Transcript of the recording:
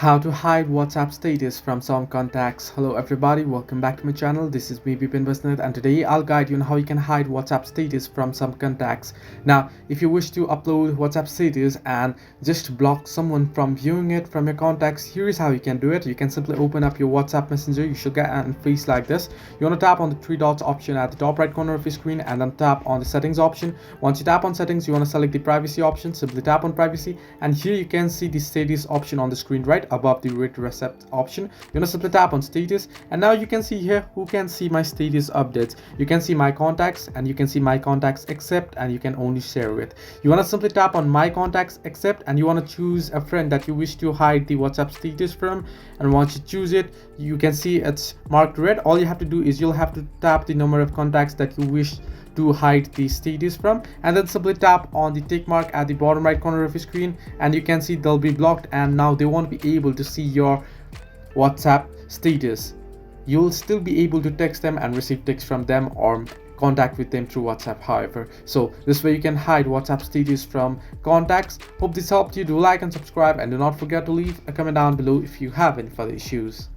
How to hide WhatsApp status from some contacts. Hello everybody, welcome back to my channel. This is me Bipin Basnet, and today I'll guide you on how you can hide WhatsApp status from some contacts. Now if you wish to upload WhatsApp status and just block someone from viewing it from your contacts, here is how you can do it. You can simply open up your WhatsApp messenger. You should get an interface like this. You want to tap on the three dots option at the top right corner of your screen and then tap on the settings option. Once you tap on settings, you want to select the privacy option. Simply tap on privacy, and here you can see the status option on the screen right above the read recept option. You want to simply tap on status, and now you can see here who can see my status updates. You can see my contacts, and you can see my contacts accept, and you can only share with. You want to simply tap on my contacts accept, and you want to choose a friend that you wish to hide the WhatsApp status from. And once you choose it, you can see it's marked red. All you have to do is you'll have to tap the number of contacts that you wish to hide the status from, and then simply tap on the tick mark at the bottom right corner of your screen, and you can see they'll be blocked, and now they won't be able to see your WhatsApp status. You'll still be able to text them and receive text from them or contact with them through WhatsApp, however. So this way you can hide WhatsApp status from contacts. Hope this helped you. Do like and subscribe, and do not forget to leave a comment down below if you have any further issues.